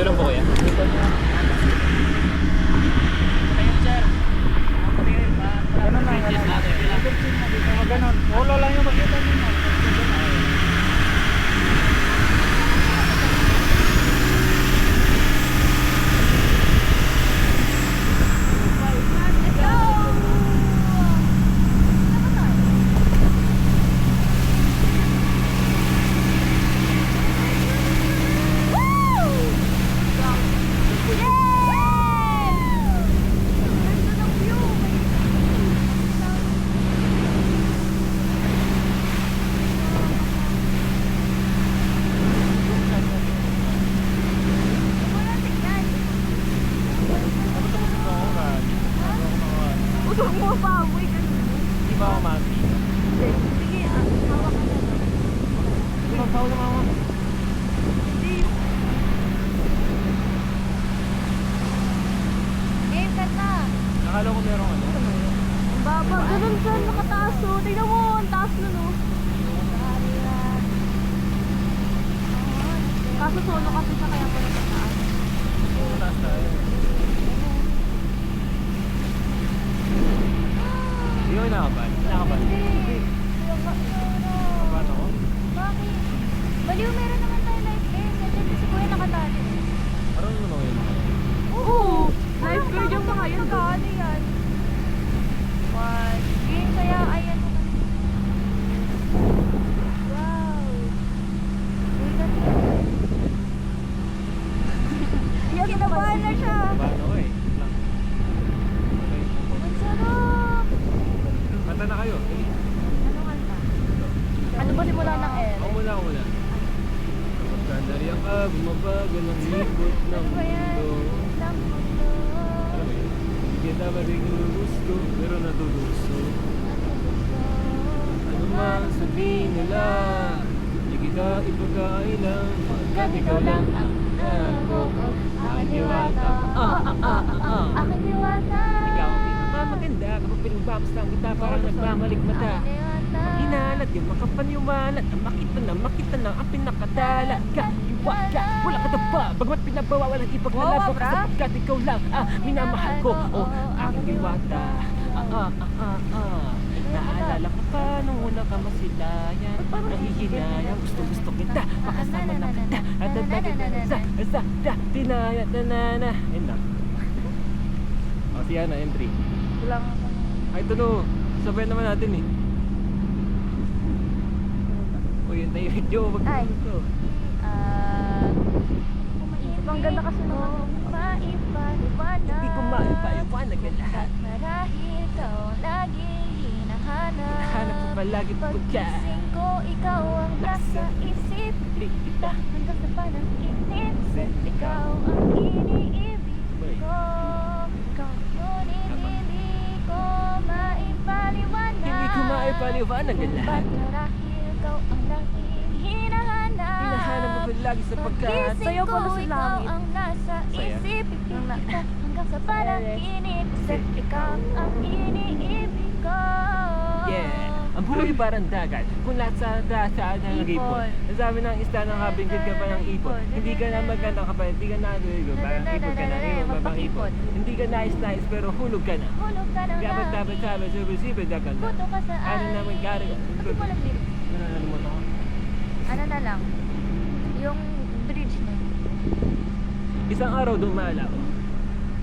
Dito lang po kuya. Ganun lang. Ganun. Wala lang yung makita nyo. Usok mo pa, amoy ka. Hindi ba ako mami? Sige, hawak ka na. Hindi magpaw na mama. Hindi. Game ka na. Nakala ko meron ano. Ang baba, ganun siya, nakataas o. Tingnan mo, ang taas nun o. Kaso solo kasi siya kaya pala nakataas. Mataas tayo. Hindi ko nakaban. Nakaban. Hindi. Nakaban ako. Bakit? Baliw, meron naman tayo life game. Nandiyan si Kuya nakatali. Parang ano yun? Oo! Life guard yung mga yun. Ano yan? What? Game kaya ayan mo na. Wow! Uy, ganda. Yan, kinabahan na siya. Nakaban ako eh. Wait lang. Okay. Ang sarap! Kanta na kayo. Dali. Ano kanta? Ano ba simula ng L? Ako muna, ako muna. Magkandariyan ka, bumabago ng libot ng Ano ba yan? mundo. Ng mundo. Alam mo yun? Hindi kita mariging gusto, pero natutuso. Ano man sabihin nila, hindi kita ipagkailang, pagkat ikaw lang ang nagoko, aking diwata. Aking diwata. Ikaw ang pinakamaganda, kapag pinagbamastan kita, parang nagmamalik mata. Aking diwata. Hinalat yung makapaniwalat, ang makita na ang pinakadala ka, iwaka, wala ka na ba? Bagamat pinabawalan ang ipaglalaba ka sapagkat ikaw lang minamahal ko, oh, aking diwata. Naalala ka pa nung una ka masilayan, nahihinayang, gusto kita, makasama na kita, at sa tinaya, na. Ayun na. O, siya na, entry. Kulang ako. Ay, ito no, sabay naman natin eh. O, yun na yung video, wag Ay. mo ito. Ang ganda kasi naman. Hindi ko maipaliwanag ang lahat. Marahil ikaw ang laging hinahanap. Hinahanap ko palagi pagka. Pagkising ko, ikaw ang nasa isip kita. Hanggang sa panaginip, ikaw ang iniibig ko. Ngunit hindi ko maipaliwanag. Hindi ko maipaliwanag ang lahat. Ba't marahil ikaw ang laging hinahanap. Hinahanap mo palagi sapagkat. Pagkising ko, ikaw ang nasa Saya. isip kita. Hanggang sa panaginip, ikaw ang iniibig ko. Yeah. Ang buhay parang dagat, kung lahat sa dasa ng ipon. Ang sabi ng isda ng kabinggit ka pa ng ipon. Hindi ka na maganda ka pa, hindi ka na luligo, parang ipon ka na, mabang ipon. Hindi ka nais pero hulog ka na. Hulog ka ng Dapat langit. sabi, subisibe dagal na. Buto ka sa Ano akin. naman karaga? Hindi ko alam lyrics. Nalalaman ako. Ano na lang? Yung bridge na. Isang araw dumala ako.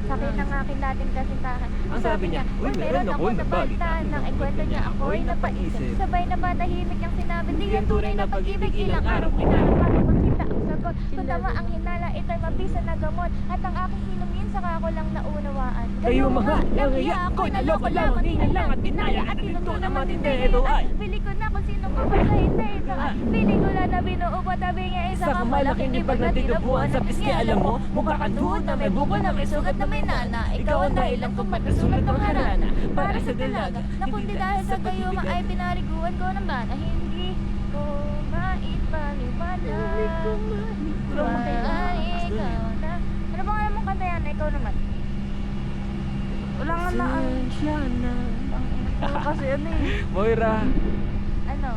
Sabi ng aking dating kasintahan. Ang sabi niya, "Uy, meron ako'y nabalita nang ikwento niya ako'y napaisip. Sabay na ba tahimik ang sinabi, di yan tunay na pag-ibig. Ilang araw pinarang para makita ang sagot. Kung tama ang hinala, ito'y mabisa na gamot. At ang aking hinumin, saka ko lang naunawaan. Kayo mga langaya, ako'y naloko lang, hindi na lang at dinaya at inuto na matindi. Ito ay Pili ko na kung sino mapasahin na ito. Pili ko na na binuo pa tabi niya isa sa kamalaking ibag na tinubuan sa piske. Alam mo, mukha kang tuhod na may bukol na may sugat na may nana. Ikaw ang dahilan kung ba't nasulat ng harana para sa dalaga. Na kundi dahil sa gayuma ay pinariguan ko ng bana. Hindi ko maipaliwanag. Wala ikaw na. Ano bang alam mong kanta yan? Ikaw naman. Wala nga na ang... Kasi ano eh. Moira, Ano?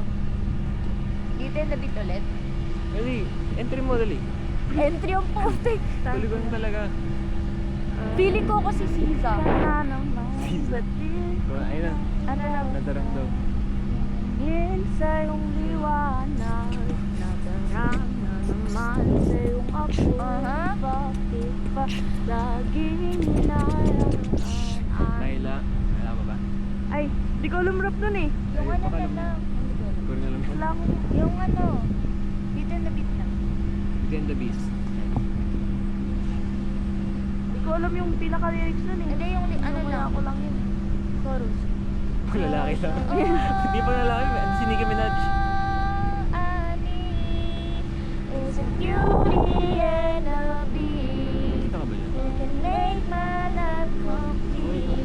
Dito yung labit ulit. dali, entry mo dali. Entry ang posting. Tuligan talaga. Feeling ko ako si Siza. Siza. Ayun na. Ano lang? Nadarang daw. Sa iyong liwanag, nadarang na naman sa iyong apoy. Bakit pa laging hinayang Naila. Wala pa ba? Ay, di ko alam rap nun eh. Yung Ayun, ano baka na naman. lang. Hindi ko rin alam ko. Wala ko. Yung ano, dito na beat lang. Then the Beast. Di ko alam yung pinaka-lyrics nun eh. Hindi, yung ano lang. Ako lang yun. Chorus. Lalaki lang. Hindi pa lalaki. Si Nicki Minaj. I need is a beauty and a beast Kita ka ba yun? who can make my life complete.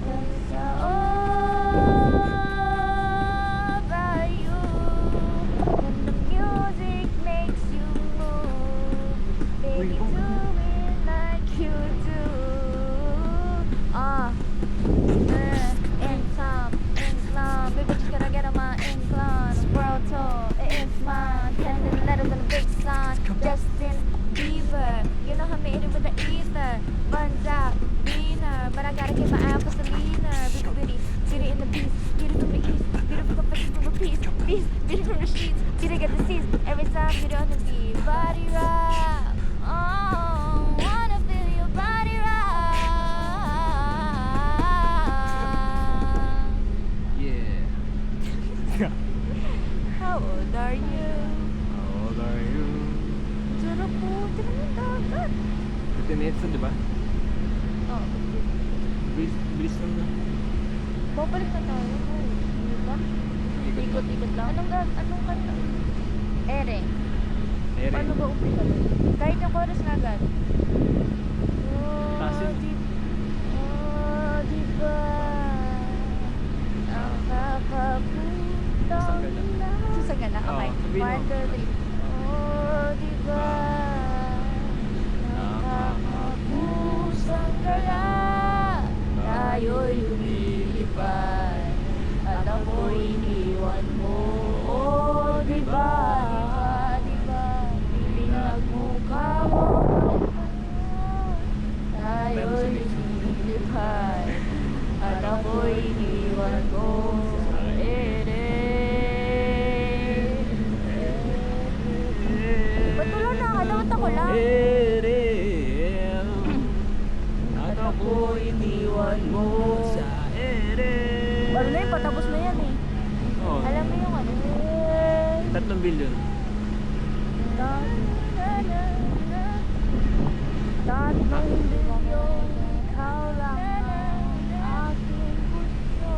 It's all by you. When the music makes you move, baby, do it like you do. Incline, baby, just gotta get on my incline. World tour, it's mine. 10 letters and a big sign. Justin Bieber, you know how I made it with the ether. Buns out, leaner, but I gotta keep my eye for Selena. Beauty, beauty in the beast, beauty from the east, beautiful confessions from a piece, beauty from the sheets, beauty get the seats. Every time beauty on the beat, body rock. Oh, wanna feel your body rock. Yeah. How old are you? How old are you? Sarap po, tingnan yung dagat. 15 minutes na, di ba? Oh, Bilis lang na. babalik na tayo. Hindi ba? Ikot-ikot lang. Anong kanta? Ere. Ere. Paano ba umpisa doon? Kahit yung chorus na agad. Tasin. Di ba? Nakakaputang Susagana. Susagana, okay. Oo, sabihin mo. 1, 2, 3. Oh, di ba? Nakakapusang gala. Tayo'y lumilipad at ako'y iniwan mo. Oh, di ba? Di ba? Pinagmukha mo. Tayo'y lumilipad at ako'y iniwan mo. Sa ere. Ba't wala na? Kalawat ako lang. Ere. At ako iniwan mo sa ere. Ano na yun? Patapos na yan eh. Oo. Alam mo yung ano? 3 billion. Tatlong bilyon, ikaw lang ang aking gusto.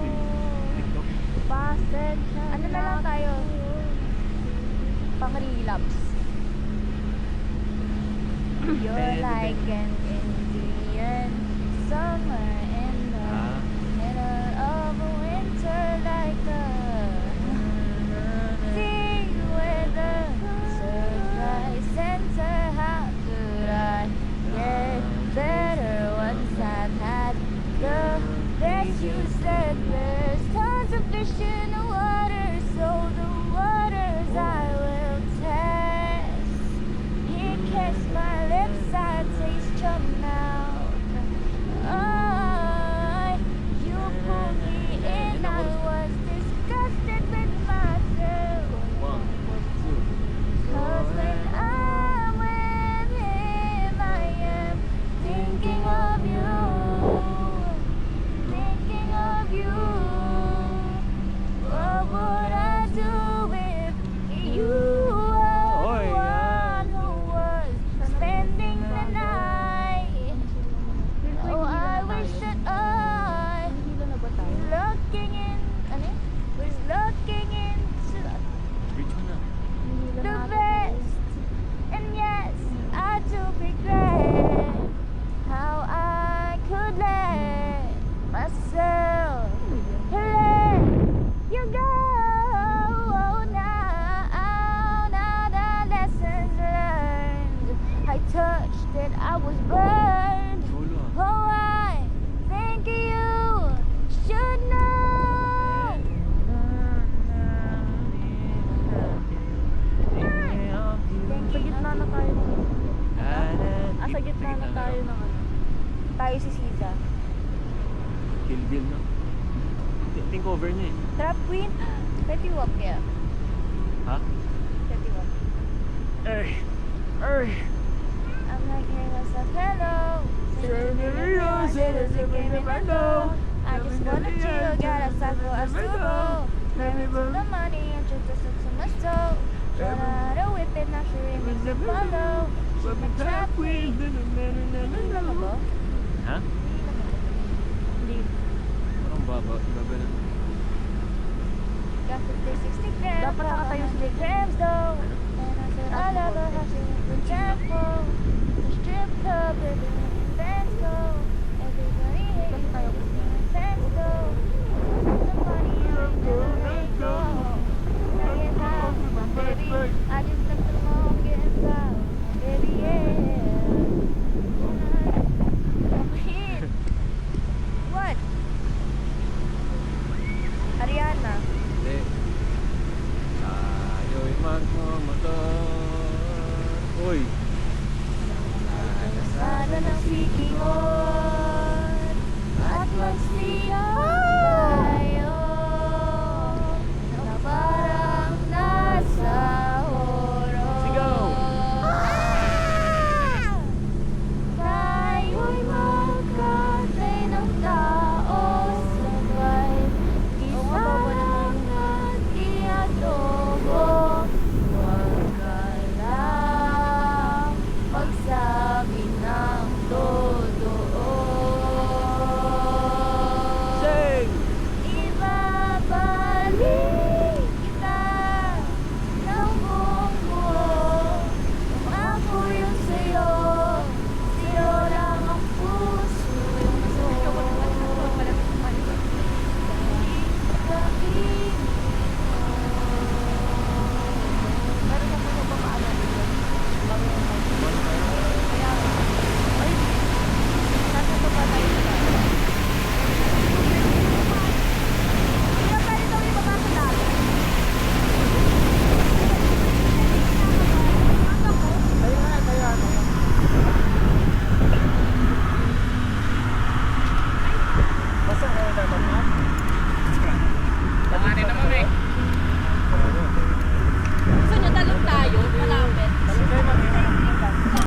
TikTok. Pasensya ano na lang tayo? Pang-relapse. You're like an Indian summer in the Ah. middle of a winter like the sea weather. Surprise center, how could I get better once I've had the best? You said there's tons of fish in the water, so the waters I will test. He kissed my lips, I taste your mouth. You pulled me in, I was disgusted with myself. 1, 2. 'Cause when I'm with him, I am thinking of you. Thinking of you. What would I do if you were Oy, the one who was spending the night? Oh, I wish that I looking in, was looking into Reach mo na. the best. And yes, I do regret how I could let myself let you go. Now the lessons learned, I touched it, I was burned. Solo ah. Oh, I think you should know. tayo ng ano. Tayo si Siza. Kill Bill, no? Ito yung cover niya eh. Trap Queen. Petty Walk kaya. Ha? Petty Walk. Ay! Ay! I'm like, hey, what's up, hello? I just wanna chill, got a cycle, I solo. Let me put the money and just to to my soul. Try to whip it, not sure it makes it follow. She's my trap queen. Hindi lang ako? Ha? Hindi. Parang baba na. Got 50, 60 grams. Dapat nakatayo sa grams though. And I said, I love her, how she went to Jacko. The strip club, everyone in bands go. Everybody hates me, my fans go. The money, I ain't never let go. Now get high, my baby. I just left alone, getting proud. My baby, yeah. Kapit. What? Ariana. Hindi. Tayo'y magmamotor. Uy!